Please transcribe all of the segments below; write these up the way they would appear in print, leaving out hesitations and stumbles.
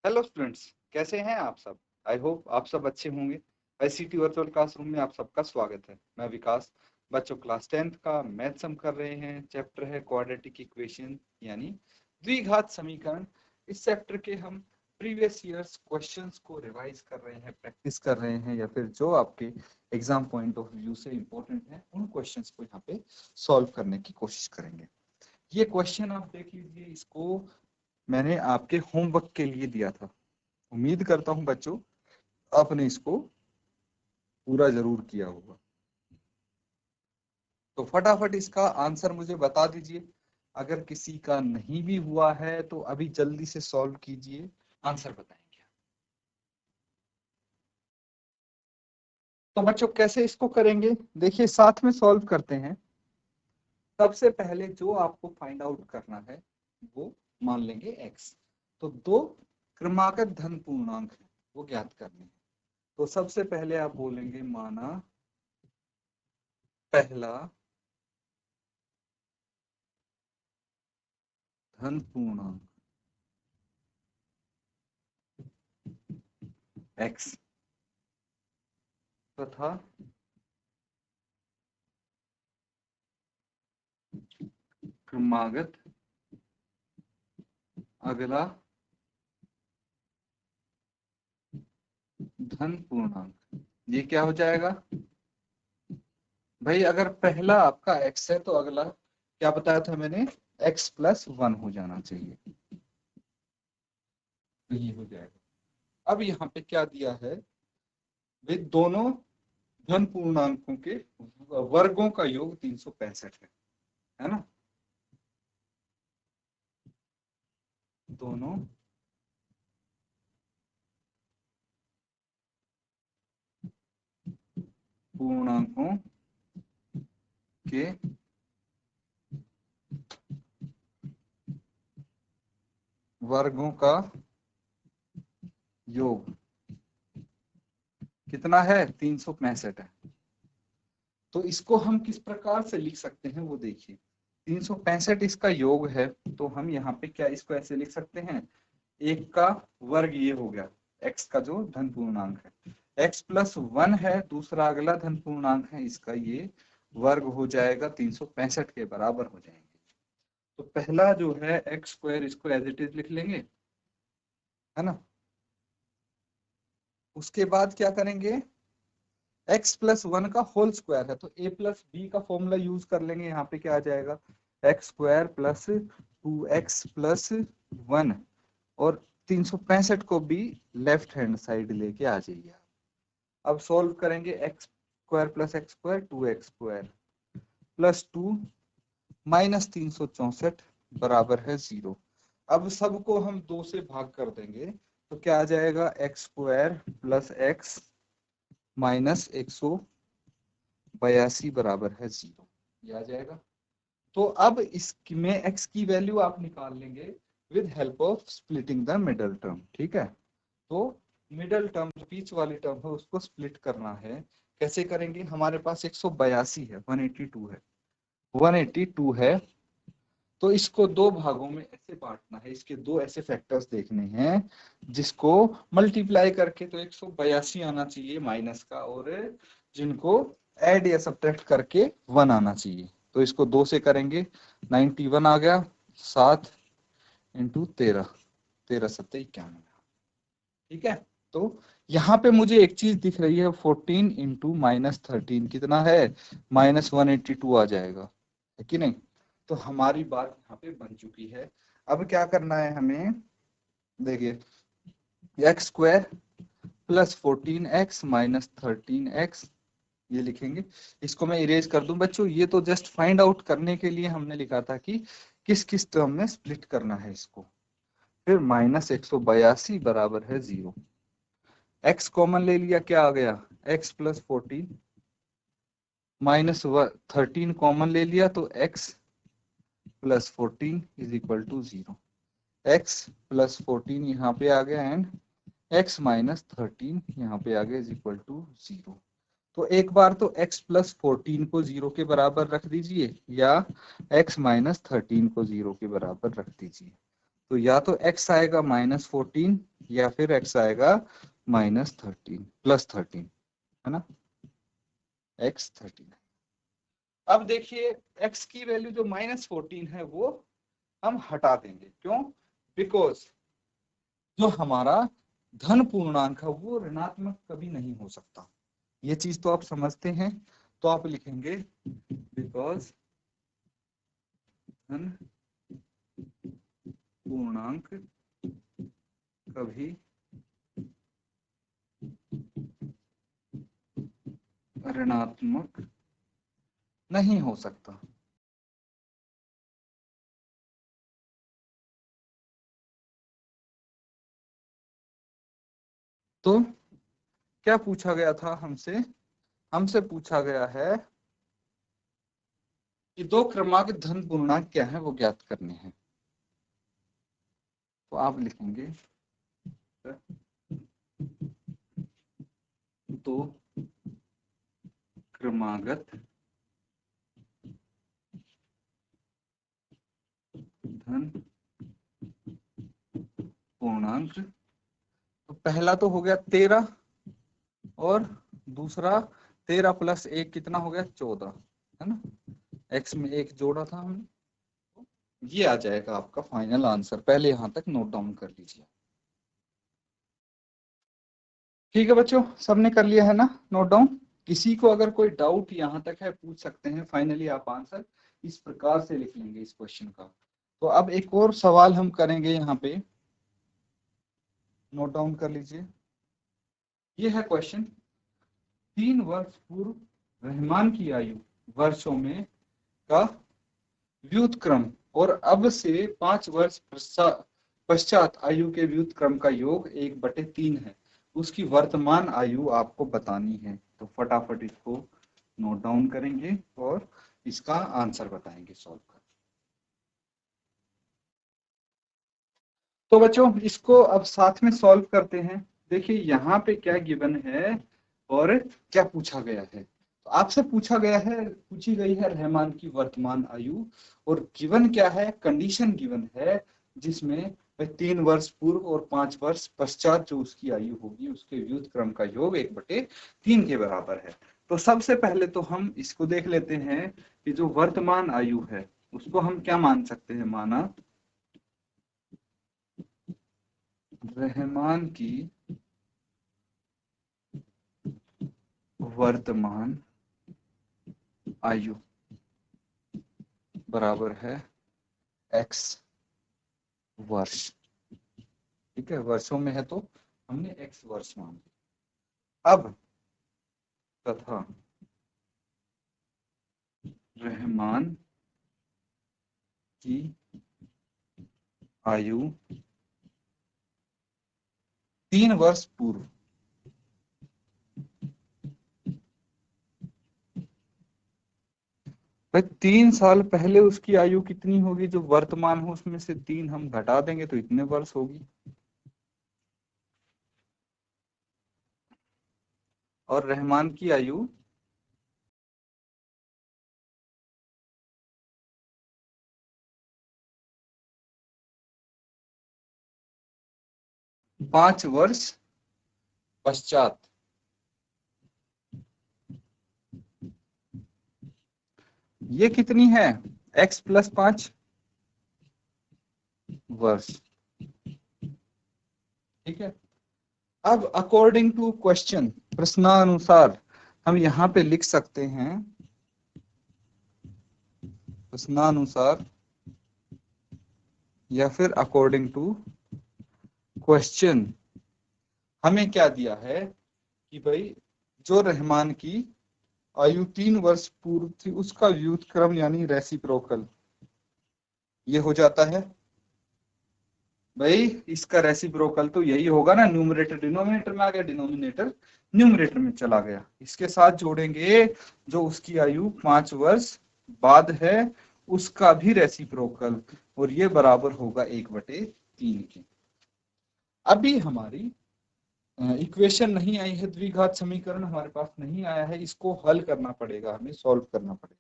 Hello students, कैसे हैं आप सब। आई होप आप सब अच्छे होंगे। आईसीटी वर्चुअल क्लासरूम में आप सबका स्वागत है। मैं विकास। बच्चों, क्लास 10th का मैथ्स हम कर रहे हैं। चैप्टर है क्वाड्रेटिक इक्वेशन यानी द्विघात समीकरण। इस चैप्टर के हम प्रीवियस ईयर्स क्वेश्चंस को रिवाइज कर रहे हैं, प्रैक्टिस कर रहे हैं, या फिर जो आपके एग्जाम पॉइंट ऑफ व्यू से इंपॉर्टेंट है उन क्वेश्चंस को यहाँ पे सॉल्व करने की कोशिश करेंगे। ये क्वेश्चन आप देख लीजिए, इसको मैंने आपके होमवर्क के लिए दिया था। उम्मीद करता हूं बच्चों आपने इसको पूरा जरूर किया होगा। तो फटाफट इसका आंसर मुझे बता दीजिए। अगर किसी का नहीं भी हुआ है तो अभी जल्दी से सॉल्व कीजिए, आंसर बताएंगे। तो बच्चों कैसे इसको करेंगे, देखिए साथ में सॉल्व करते हैं। सबसे पहले जो आपको फाइंड आउट करना है वो मान लेंगे x। तो दो क्रमागत धन पूर्णांक है वो ज्ञात करने हैं। तो सबसे पहले आप बोलेंगे माना पहला धन पूर्णांक x तथा क्रमागत अगला धन पूर्णांक। ये क्या हो जाएगा भाई, अगर पहला आपका x है तो अगला क्या बताया था मैंने, x+1 हो जाना चाहिए। तो ये हो जाएगा। अब यहाँ पे क्या दिया है, वे दोनों धन पूर्णांकों के वर्गों का योग 365 है ना। दोनों पूर्णांकों के वर्गों का योग कितना है, 365 है। तो इसको हम किस प्रकार से लिख सकते हैं वो देखिए। 365 इसका योग है, तो हम यहाँ पे क्या इसको ऐसे लिख सकते हैं, एक का वर्ग ये हो गया, x का जो धन पूर्णांक है, x+1 है दूसरा अगला धन पूर्णांक है, इसका ये वर्ग हो जाएगा 365 के बराबर हो जाएंगे। तो पहला जो है x² इसको एज इट इज लिख लेंगे, है ना। उसके बाद क्या करेंगे, x+1 का होल स्क्वायर है तो a+b का फॉर्मूला यूज कर लेंगे। यहाँ पे क्या आ जाएगा, x² + 2x+1, और 365 को भी लेफ्ट हैंड साइड लेके आ जाइए। अब सॉल्व करेंगे, x² + x² 2x² + 2 -364 बराबर है 0। अब सबको हम 2 से भाग कर देंगे तो क्या आ जाएगा, x² + x -182 बराबर है 0। ये आ जाएगा। तो अब इसमें x की वैल्यू आप निकाल लेंगे with help of splitting the middle term. ठीक है, तो मिडल टर्म जो बीच वाली टर्म है उसको स्प्लिट करना है। कैसे करेंगे, हमारे पास 182 है, 182 है, तो इसको दो भागों में ऐसे बांटना है। इसके दो ऐसे फैक्टर्स देखने हैं जिसको मल्टीप्लाई करके तो 182 आना चाहिए माइनस का, और जिनको ऐड या सब्ट्रैक्ट करके 1 आना चाहिए। तो इसको 2 से करेंगे, 91 आ गया, 7 × 13, 13 7 91। ठीक है, तो यहाँ पे मुझे एक चीज दिख रही है, 14 × -13 कितना है, -182 आ जाएगा, है कि नहीं। तो हमारी बात यहाँ पे बन चुकी है। अब क्या करना है हमें, देखिए x² + 14x - 13x ये लिखेंगे। इसको मैं इरेज कर दूं बच्चों, ये तो जस्ट फाइंड आउट करने के लिए हमने लिखा था कि किस किस टर्म में स्प्लिट करना है इसको। फिर -182 बराबर है 0। x कॉमन ले लिया, क्या आ गया, x + 14 -13 कॉमन ले लिया तो x + 14 = 0। x + 14 यहाँ पे आ गया एंड x - 13 यहाँ पे आ गया = 0। तो एक बार तो x + 14 को 0 के बराबर रख दीजिए, या x - 13 को 0 के बराबर रख दीजिए। तो या तो x आएगा -14 या फिर x आएगा -13 +13, है ना, x 13। अब देखिए x की वैल्यू जो -14 है वो हम हटा देंगे, क्यों? बिकॉज जो हमारा धन पूर्णांक है वो ऋणात्मक कभी नहीं हो सकता। ये चीज तो आप समझते हैं, तो आप लिखेंगे बिकॉज धन पूर्णांक कभी ऋणात्मक नहीं हो सकता। तो क्या पूछा गया था हमसे? हमसे पूछा गया है कि दो क्रमांक धन पूर्णांक क्या है वो ज्ञात करने हैं। तो आप लिखेंगे दो क्रमागत धन पूर्णांक। तो पहला तो हो गया 13 और दूसरा 13 + 1 कितना हो गया 14, है ना, x में 1 जोड़ा था हमने। ये आ जाएगा आपका फाइनल आंसर। पहले यहां तक नोट डाउन कर लीजिए। ठीक है बच्चों, सबने कर लिया है ना नोट डाउन? किसी को अगर कोई डाउट यहां तक है पूछ सकते हैं। फाइनली आप आंसर इस प्रकार से लिख लेंगे इस क्वेश्चन का। तो अब एक और सवाल हम करेंगे यहाँ पे, नोट डाउन कर लीजिए। ये है क्वेश्चन, 3 वर्ष पूर्व रहमान की आयु वर्षों में का व्युत्क्रम और अब से 5 वर्ष पश्चात आयु के व्युत्क्रम का योग 1/3 है। उसकी वर्तमान आयु आपको बतानी है। तो फटाफट इसको नोट डाउन करेंगे और इसका आंसर बताएंगे सॉल्व कर। तो बच्चों इसको अब साथ में सॉल्व करते हैं। देखिए यहाँ पे क्या गिवन है और क्या पूछा गया है। तो आपसे पूछा गया है, पूछी गई है रहमान की वर्तमान आयु, और गिवन क्या है, कंडीशन गिवन है जिसमें 3 वर्ष पूर्व और 5 वर्ष पश्चात जो उसकी आयु होगी उसके व्युत्क्रम का योग 1/3 के बराबर है। तो सबसे पहले तो हम इसको देख लेते हैं कि जो वर्तमान आयु है उसको हम क्या मान सकते हैं। माना रहमान की वर्तमान आयु बराबर है x वर्ष। ठीक है, वर्षों में है तो हमने x वर्ष मान लिया। अब तथा रहमान की आयु 3 वर्ष पूर्व, भाई 3 साल पहले उसकी आयु कितनी होगी, जो वर्तमान हो उसमें से 3 हम घटा देंगे तो इतने वर्ष होगी। और रहमान की आयु 5 वर्ष पश्चात, ये कितनी है, x + 5 वर्ष। ठीक है, अब अकॉर्डिंग टू क्वेश्चन, प्रश्नानुसार हम यहाँ पे लिख सकते हैं, प्रश्नानुसार या फिर अकॉर्डिंग टू क्वेश्चन हमें क्या दिया है कि भाई जो रहमान की आयु 3 वर्ष पूर्व थी उसका व्युत्क्रम यानी रेसिप्रोकल ये हो जाता है। भाई इसका रेसिप्रोकल तो यही होगा ना, न्यूमरेटर डिनोमिनेटर में आ गया, डिनोमिनेटर न्यूमरेटर में चला गया। इसके साथ जोड़ेंगे जो उसकी आयु 5 वर्ष बाद है उसका भी रेसिप्रोकल, और ये बराबर होगा 1/3 के। अभी हमारी इक्वेशन नहीं आई है, द्विघात समीकरण हमारे पास नहीं आया है, इसको हल करना पड़ेगा, हमें सॉल्व करना पड़ेगा।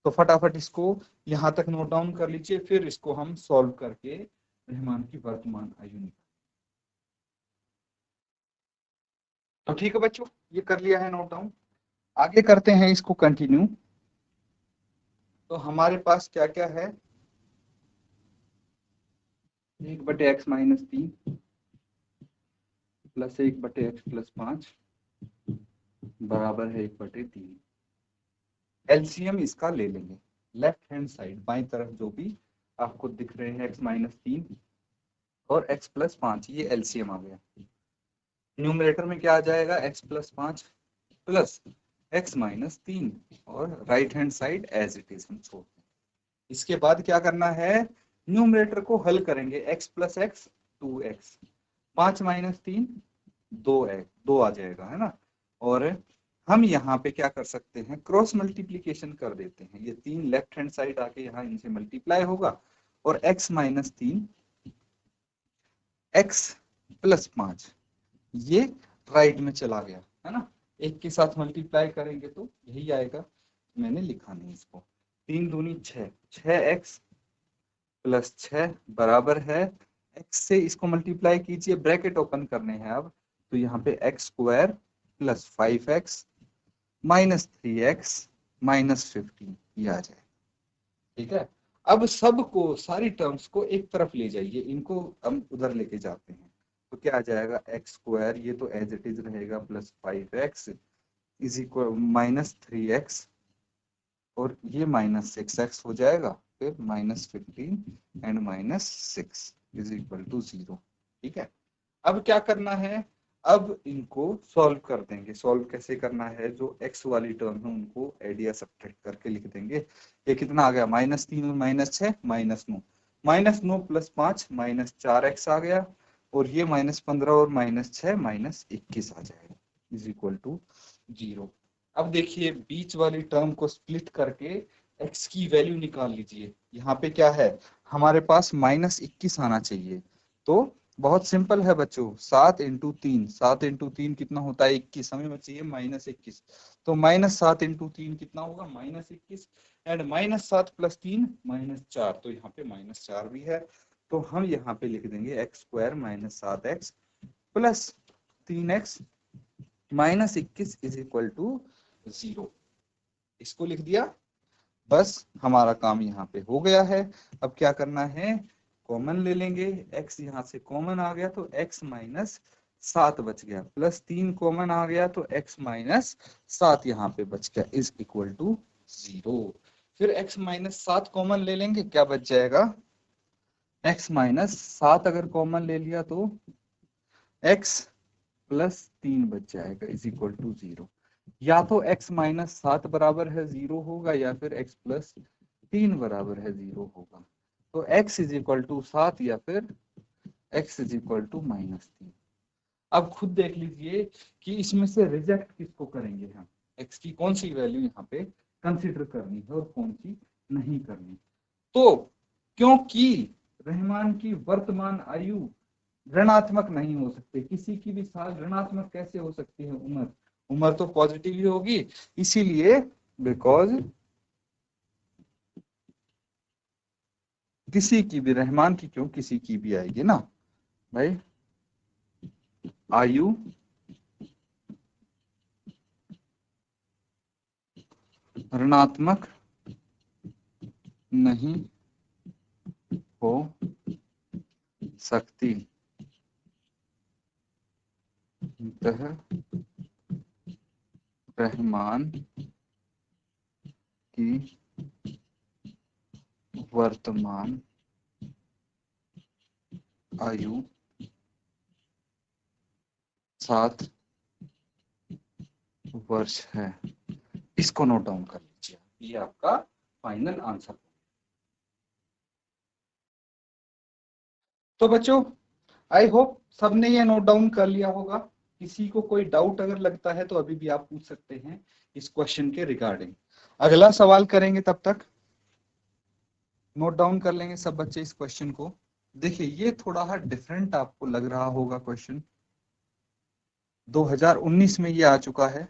तो फटाफट इसको यहाँ तक नोट डाउन कर लीजिए, फिर इसको हम सॉल्व करके रहमान की वर्तमान आयु निकालेंगे। तो ठीक है बच्चों, ये कर लिया है नोट डाउन। आगे करते हैं इसको कंटिन्यू। तो हमारे पास क्या क्या है, 1/x-3 प्लस 1/x+5 बराबर है 1/3। एलसीएम इसका ले लेंगे। लेफ्ट हैंड साइड बाई तरफ जो भी आपको दिख रहे हैं x-3 और x+5, ये एलसीएम आ गया। न्यूमरेटर में क्या आ जाएगा, x+5 प्लस x-3 और right hand side as it is हम छोड़ दें। इसके बाद क्या करना है, न्यूमरेटर को हल करेंगे, x + x 2x, 5-3 2x, 2 आ जाएगा, है ना। और हम यहाँ पे क्या कर सकते हैं, क्रॉस मल्टीप्लीकेशन कर देते हैं। ये 3 लेफ्ट हैंड साइड आके यहाँ इनसे मल्टीप्लाई होगा और x-3 x+5 ये राइट में चला गया, है ना। एक के साथ मल्टीप्लाई करेंगे तो यही आएगा, मैंने लिखा नहीं इसको। 3 दूनी 6, 6x + 6 बराबर है, x से इसको मल्टीप्लाई कीजिए, ब्रैकेट ओपन करने हैं अब, तो यहाँ पे x² + 5x - 3x - 15 ये आ जाए। ठीक है, अब सबको, सारी टर्म्स को एक तरफ ले जाइए, इनको हम उधर लेके जाते हैं। तो क्या आ जाएगा, x², ये तो एज इट इज रहेगा, +5x = -3x और ये -6x हो जाएगा, फिर -15 एंड -6 = 0। ठीक है, अब क्या करना है, अब इनको सॉल्व कर देंगे। सॉल्व कैसे करना है, जो x वाली टर्म है उनको एड या सब्ट्रैक्ट करके लिख देंगे। ये कितना आ गया, -3 और -6 -9, -9 + 5 -4x आ गया, और ये -15 और -6 -21 आ जाएगा, = 0। अब देखिए बीच वाली टर्म को स्प्लिट करके x की वैल्यू निकाल लीजिए। यहाँ पे क्या है, हमारे पास -21 आना चाहिए। तो बहुत सिंपल है बच्चों, 7 × 3, 7 × 3 कितना होता है, 21, हमें चाहिए -21। तो -7 × 3 कितना होगा, -21, एंड -7 + 3 -4, तो यहाँ पे -4 भी है। तो हम यहाँ पे लिख देंगे x² - 7x + 3x - 21 = 0। इसको लिख दिया, बस हमारा काम यहाँ पे हो गया है। अब क्या करना है, कॉमन ले लेंगे, x यहाँ से कॉमन आ गया तो x - 7 बच गया, +3 कॉमन आ गया तो x - 7 यहाँ पे बच गया, = 0। फिर x - 7 कॉमन ले लेंगे, क्या बच जाएगा, x - 7 अगर कॉमन ले लिया तो x + 3 बच जाएगा, = 0। या तो x - 7 बराबर है 0 होगा, या फिर x + 3 बराबर है 0 होगा। तो x = 7 या फिर x = -3। अब खुद देख लीजिए कि इसमें से रिजेक्ट किसको करेंगे हम, x की कौन सी वैल्यू यहाँ पे कंसिडर करनी है और कौन सी नहीं करनी। तो क्योंकि रहमान की वर्तमान आयु ऋणात्मक नहीं हो सकती, किसी की भी साल ऋणात्मक कैसे हो सकती है, उम्र, उम्र तो पॉजिटिव ही होगी। इसीलिए बिकॉज किसी की भी, रहमान की क्यों, किसी की भी आएगी ना भाई, आयु ऋणात्मक नहीं हो सकती, रहमान की वर्तमान आयु 7 वर्ष है। इसको नोट डाउन कर लीजिए, ये आपका फाइनल आंसर। तो बच्चों आई होप सबने ये नोट डाउन कर लिया होगा। किसी को कोई डाउट अगर लगता है तो अभी भी आप पूछ सकते हैं इस क्वेश्चन के रिगार्डिंग। अगला सवाल करेंगे, तब तक नोट डाउन कर लेंगे सब बच्चे इस क्वेश्चन को। देखिए ये थोड़ा डिफरेंट आपको लग रहा होगा क्वेश्चन, 2019 में ये आ चुका है।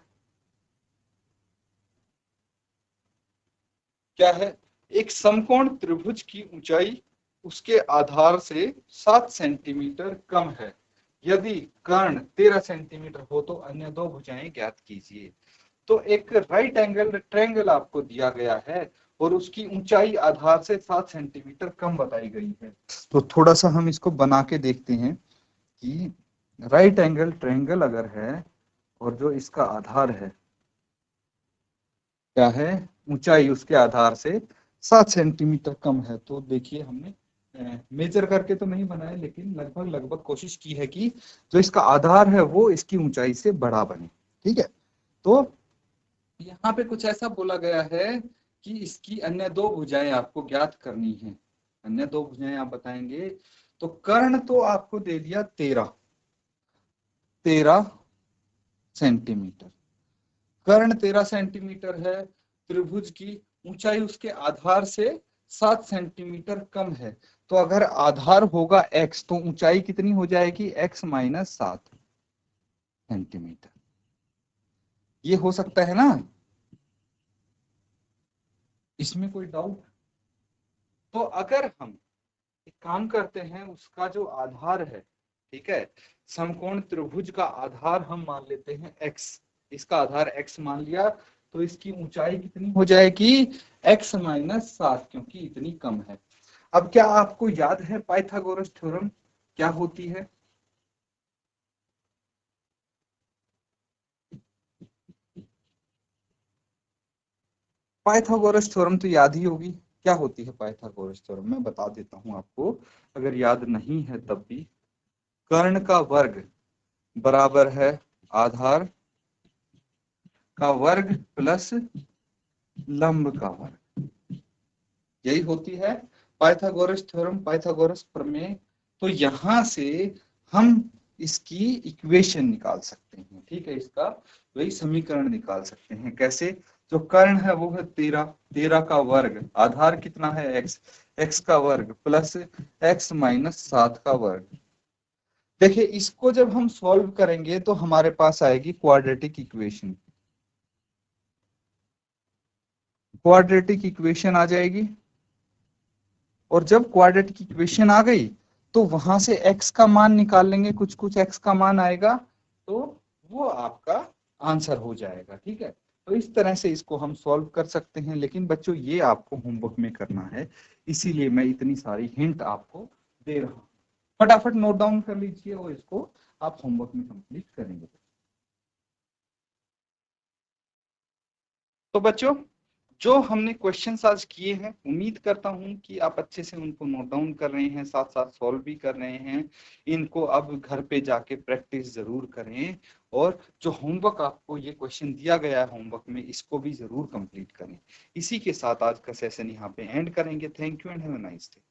क्या है, एक समकोण त्रिभुज की ऊंचाई उसके आधार से 7 सेंटीमीटर कम है, यदि कर्ण 13 सेंटीमीटर हो तो अन्य दो भुजाएं ज्ञात कीजिए। तो एक राइट एंगल ट्रायंगल आपको दिया गया है और उसकी ऊंचाई आधार से 7 सेंटीमीटर कम बताई गई है। तो थोड़ा सा हम इसको बना के देखते हैं कि राइट एंगल ट्रायंगल अगर है और जो इसका आधार है क्या है, ऊंचाई उसके आधार से 7 सेंटीमीटर कम है। तो देखिए हमने मेजर करके तो नहीं बनाया लेकिन लगभग लगभग कोशिश की है कि जो इसका आधार है वो इसकी ऊंचाई से बड़ा बने। ठीक है, तो यहाँ पे कुछ ऐसा बोला गया है कि इसकी अन्य दो भुजाएं आपको ज्ञात करनी है। अन्य दो भुजाएं आप बताएंगे। तो कर्ण तो आपको दे दिया 13 सेंटीमीटर। कर्ण 13 सेंटीमीटर है, त्रिभुज की ऊंचाई उसके आधार से 7 सेंटीमीटर कम है। तो अगर आधार होगा x तो ऊंचाई कितनी हो जाएगी, x माइनस 7 सेंटीमीटर। ये हो सकता है ना, इसमें कोई डाउट? तो अगर हम एक काम करते हैं, उसका जो आधार है, ठीक है, समकोण त्रिभुज का आधार हम मान लेते हैं x, इसका आधार x मान लिया, तो इसकी ऊंचाई कितनी हो जाएगी, x माइनस 7, क्योंकि इतनी कम है। अब क्या आपको याद है पाइथागोरस थ्योरम क्या होती है? पाइथागोरस थ्योरम तो याद ही होगी। क्या होती है पाइथागोरस थ्योरम, मैं बता देता हूं आपको अगर याद नहीं है तब भी। कर्ण का वर्ग बराबर है आधार का वर्ग प्लस लंब का वर्ग, यही होती है पाइथागोरस थ्योरम, पाइथागोरस प्रमेय। तो यहां से हम इसकी इक्वेशन निकाल सकते हैं। ठीक है, इसका वही समीकरण निकाल सकते हैं। कैसे? जो कर्ण है वो है 13, 13 का वर्ग, आधार कितना है x, x का वर्ग प्लस x माइनस 7 का वर्ग। देखिए इसको जब हम सॉल्व करेंगे तो हमारे पास आएगी क्वाड्रेटिक इक्वेशन, क्वाड्रेटिक इक्वेशन आ जाएगी। और जब क्वाड्रेटिक इक्वेशन आ गई तो वहां से x का मान निकाल लेंगे, कुछ कुछ x का मान आएगा, तो वो आपका आंसर हो जाएगा। ठीक है, तो इस तरह से इसको हम सॉल्व कर सकते हैं। लेकिन बच्चों ये आपको होमवर्क में करना है, इसीलिए मैं इतनी सारी हिंट आपको दे रहा हूँ। फटाफट नोट डाउन कर लीजिए और इसको आप होमवर्क में कंप्लीट करेंगे। तो बच्चों जो हमने क्वेश्चंस आज किए हैं, उम्मीद करता हूं कि आप अच्छे से उनको नोट डाउन कर रहे हैं, साथ साथ सॉल्व भी कर रहे हैं। इनको अब घर पे जाके प्रैक्टिस जरूर करें और जो होमवर्क आपको ये क्वेश्चन दिया गया है होमवर्क में, इसको भी जरूर कंप्लीट करें। इसी के साथ आज का सेशन यहाँ पे एंड करेंगे। Thank you and have a nice day.